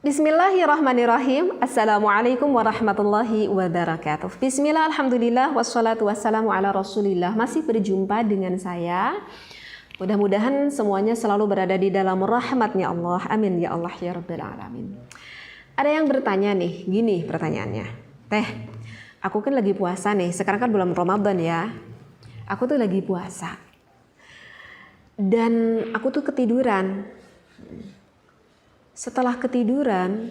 Bismillahirrahmanirrahim. Assalamualaikum warahmatullahi wabarakatuh. Bismillah, alhamdulillah, wassalatu wassalamu ala rasulillah. Masih berjumpa dengan saya. Mudah-mudahan semuanya selalu berada di dalam rahmatnya Allah. Amin ya Allah ya Rabbil Alamin. Ada yang bertanya nih, gini pertanyaannya. Teh, aku kan lagi puasa nih, sekarang kan bulan Ramadan ya. Aku tuh lagi puasa. Dan aku tuh ketiduran. Setelah ketiduran,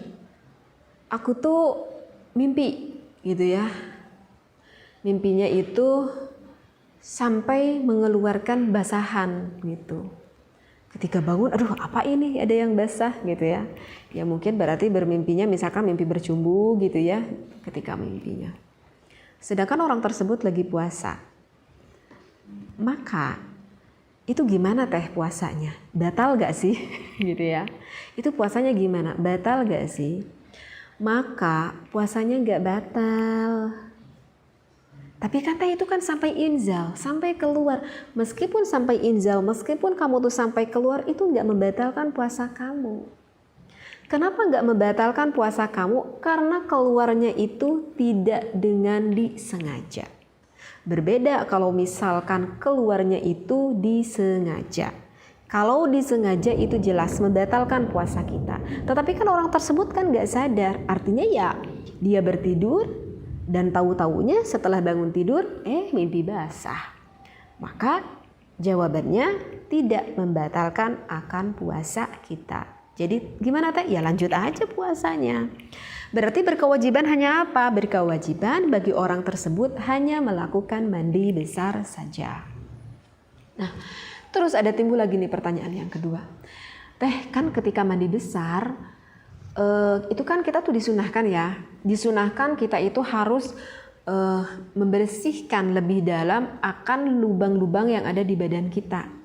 aku tuh mimpi gitu ya. Mimpinya itu sampai mengeluarkan basahan gitu. Ketika bangun, aduh apa ini ada yang basah gitu ya. Ya mungkin berarti bermimpinya misalkan mimpi bercumbu gitu ya ketika mimpinya. Sedangkan orang tersebut lagi puasa. Maka itu gimana teh puasanya? Batal gak sih? gitu ya. Itu puasanya gimana? Batal gak sih? Maka puasanya gak batal. Tapi kan teh itu kan sampai inzal, sampai keluar. Meskipun sampai inzal, meskipun kamu tuh sampai keluar, itu gak membatalkan puasa kamu. Kenapa gak membatalkan puasa kamu? Karena keluarnya itu tidak dengan disengaja. Berbeda kalau misalkan keluarnya itu disengaja. Kalau disengaja itu jelas membatalkan puasa kita. Tetapi kan orang tersebut kan gak sadar. Artinya ya dia bertidur dan tahu-taunya setelah bangun tidur mimpi basah. Maka jawabannya tidak membatalkan akan puasa kita. Jadi gimana teh? Ya lanjut aja puasanya. Berarti berkewajiban hanya apa? Berkewajiban bagi orang tersebut hanya melakukan mandi besar saja. Nah, terus ada timbul lagi nih pertanyaan yang kedua. Teh, kan ketika mandi besar, itu kan kita tuh disunahkan ya. Disunahkan kita itu harus membersihkan lebih dalam akan lubang-lubang yang ada di badan kita.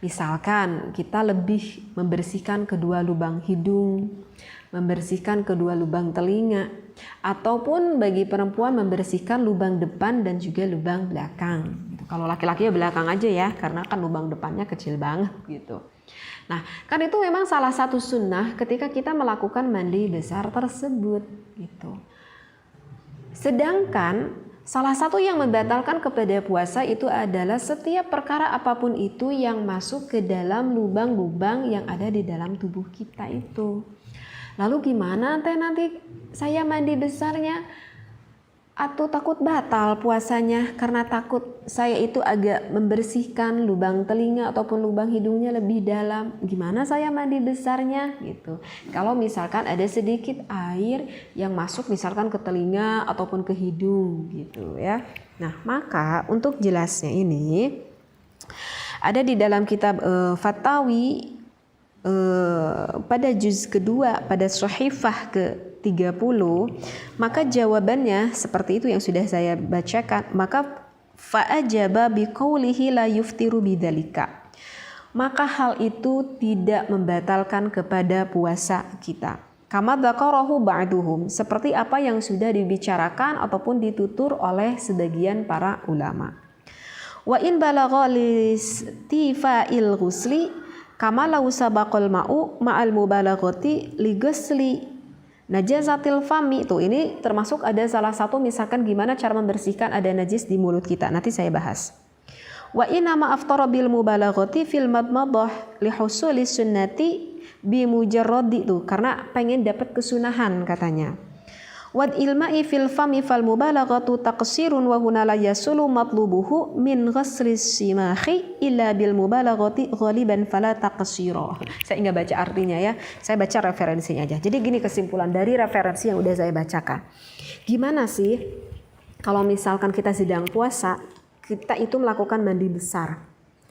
Misalkan kita lebih membersihkan kedua lubang hidung, membersihkan kedua lubang telinga, ataupun bagi perempuan membersihkan lubang depan dan juga lubang belakang. Kalau laki-laki ya belakang aja ya, karena kan lubang depannya kecil banget gitu. Nah, kan itu memang salah satu sunnah ketika kita melakukan mandi besar tersebut gitu. Sedangkan salah satu yang membatalkan kepada puasa itu adalah setiap perkara apapun itu yang masuk ke dalam lubang-lubang yang ada di dalam tubuh kita itu. Lalu gimana teh nanti saya mandi besarnya atau takut batal puasanya karena takut saya itu agak membersihkan lubang telinga ataupun lubang hidungnya lebih dalam. Gimana saya mandi besarnya gitu. Kalau misalkan ada sedikit air yang masuk misalkan ke telinga ataupun ke hidung gitu ya. Nah, maka untuk jelasnya ini ada di dalam kitab Fatawi pada juz kedua pada Shahifah ke-30, maka jawabannya seperti itu yang sudah saya bacakan. Maka fa'ajaba biqaulihi la yuftiru bidzalika. Maka hal itu tidak membatalkan kepada puasa kita. Kama dzakarahu ba'duhum, seperti apa yang sudah dibicarakan ataupun ditutur oleh sebagian para ulama. Wa in balagha listifa'il ghusli kama lau sabaqal ma'u ma'al mubalaghati li ghusli najazatil fami. Tuh ini termasuk ada salah satu misalkan gimana cara membersihkan ada najis di mulut kita. Nanti saya bahas. Wa inna ma aftara bil mubalaghati fil madmadah li husuli sunnati bi mujarradi, tuh karena pengen dapat kesunahan katanya. Wad ilma'i fil fami fal mubalaghatu taqsirun wa huna la yasulu matlubuhu min ghaslis simahi illa bil mubalaghati ghaliban fala taqsira. Saya enggak baca artinya ya. Saya baca referensinya aja. Jadi gini kesimpulan dari referensi yang udah saya bacakan. Gimana sih kalau misalkan kita sedang puasa, kita itu melakukan mandi besar?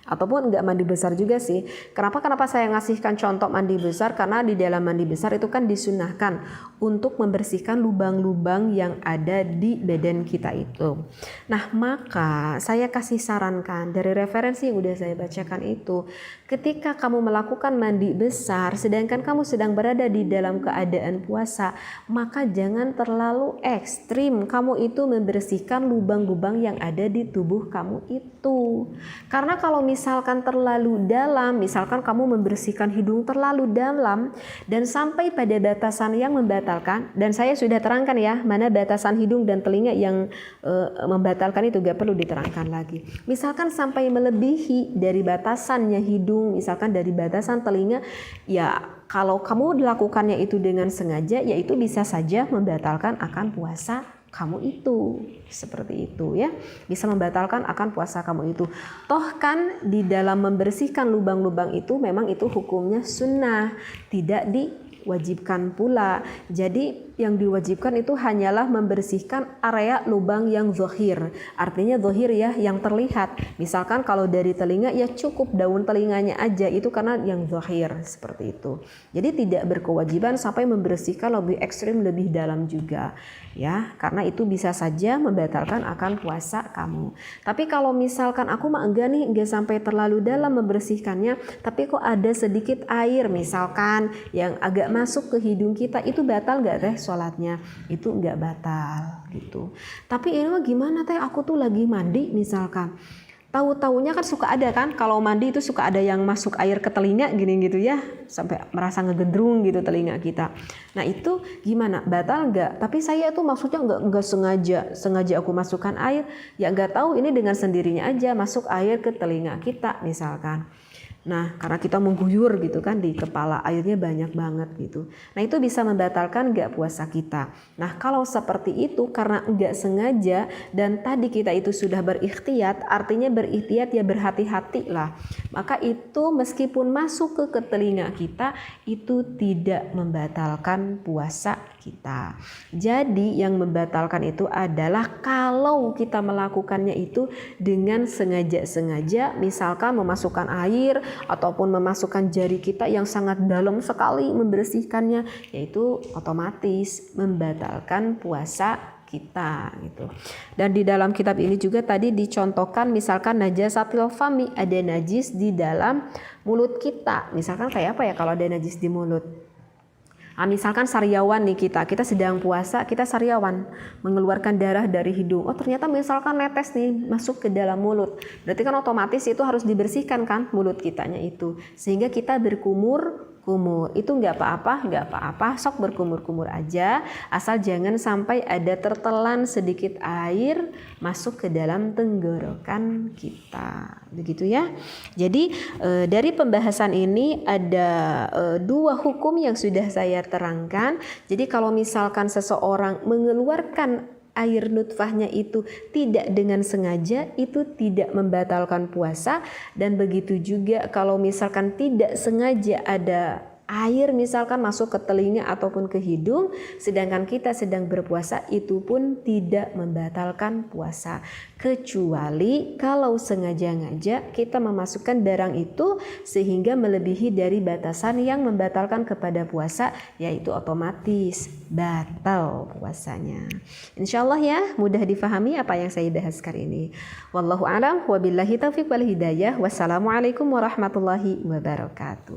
Ataupun enggak mandi besar juga sih. Kenapa saya ngasihkan contoh mandi besar? Karena di dalam mandi besar itu kan disunahkan untuk membersihkan lubang-lubang yang ada di badan kita itu. Nah, maka saya kasih sarankan dari referensi yang udah saya bacakan itu, ketika kamu melakukan mandi besar sedangkan kamu sedang berada di dalam keadaan puasa, maka jangan terlalu ekstrim kamu itu membersihkan lubang-lubang yang ada di tubuh kamu itu. Karena kalau misalkan terlalu dalam, misalkan kamu membersihkan hidung terlalu dalam dan sampai pada batasan yang membatalkan, dan saya sudah terangkan ya mana batasan hidung dan telinga yang membatalkan itu gak perlu diterangkan lagi. Misalkan sampai melebihi dari batasannya hidung, misalkan dari batasan telinga, ya kalau kamu dilakukannya itu dengan sengaja, ya itu bisa saja membatalkan akan puasa kamu itu. Seperti itu ya, bisa membatalkan akan puasa kamu itu. Toh kan di dalam membersihkan lubang-lubang itu memang itu hukumnya sunnah, tidak diwajibkan pula. Jadi yang diwajibkan itu hanyalah membersihkan area lubang yang zahir. Artinya zahir ya, yang terlihat. Misalkan kalau dari telinga ya cukup daun telinganya aja, itu karena yang zahir, seperti itu. Jadi tidak berkewajiban sampai membersihkan lebih ekstrim, lebih dalam juga ya, karena itu bisa saja membatalkan akan puasa kamu. Tapi kalau misalkan aku mah enggak nih, enggak sampai terlalu dalam membersihkannya, tapi kok ada sedikit air misalkan yang agak masuk ke hidung kita, itu batal enggak teh sholatnya? Itu enggak batal gitu. Tapi ini mah gimana teh, aku tuh lagi mandi misalkan, tahu-taunya kan suka ada kan, kalau mandi itu suka ada yang masuk air ke telinga gini gitu ya, sampai merasa ngegedrung gitu telinga kita. Nah itu gimana, batal nggak? Tapi saya tuh maksudnya nggak sengaja aku masukkan air, ya nggak tahu ini dengan sendirinya aja masuk air ke telinga kita misalkan. Nah karena kita mengguyur gitu kan, di kepala airnya banyak banget gitu. Nah itu bisa membatalkan nggak puasa kita. Nah kalau seperti itu karena nggak sengaja dan tadi kita itu sudah berikhtiat, artinya berikhtiat ya berhati-hati lah. Maka itu meskipun masuk ke telinga kita, itu tidak membatalkan puasa kita. Jadi yang membatalkan itu adalah kalau kita melakukannya itu dengan sengaja-sengaja, misalkan memasukkan air ataupun memasukkan jari kita yang sangat dalam sekali membersihkannya, yaitu otomatis membatalkan puasa kita gitu. Dan di dalam kitab ini juga tadi dicontohkan misalkan najasatil fami, ada najis di dalam mulut kita. Misalkan kayak apa ya kalau ada najis di mulut? Misalkan sariawan nih, kita sedang puasa, kita sariawan mengeluarkan darah dari hidung. Oh ternyata misalkan netes nih masuk ke dalam mulut, berarti kan otomatis itu harus dibersihkan kan mulut kitanya itu, sehingga kita berkumur. Itu nggak apa-apa, sok berkumur-kumur aja, asal jangan sampai ada tertelan sedikit air masuk ke dalam tenggorokan kita, begitu ya. Jadi dari pembahasan ini ada dua hukum yang sudah saya terangkan. Jadi kalau misalkan seseorang mengeluarkan air nutfahnya itu tidak dengan sengaja, itu tidak membatalkan puasa. Dan begitu juga kalau misalkan tidak sengaja ada air misalkan masuk ke telinga ataupun ke hidung sedangkan kita sedang berpuasa, itu pun tidak membatalkan puasa, kecuali kalau sengaja-ngaja kita memasukkan barang itu sehingga melebihi dari batasan yang membatalkan kepada puasa, yaitu otomatis batal puasanya. Insyaallah ya mudah difahami apa yang saya bahas kali ini. Wallahu a'lam, wabillahi taufiq wal hidayah. Wassalamualaikum warahmatullahi wabarakatuh.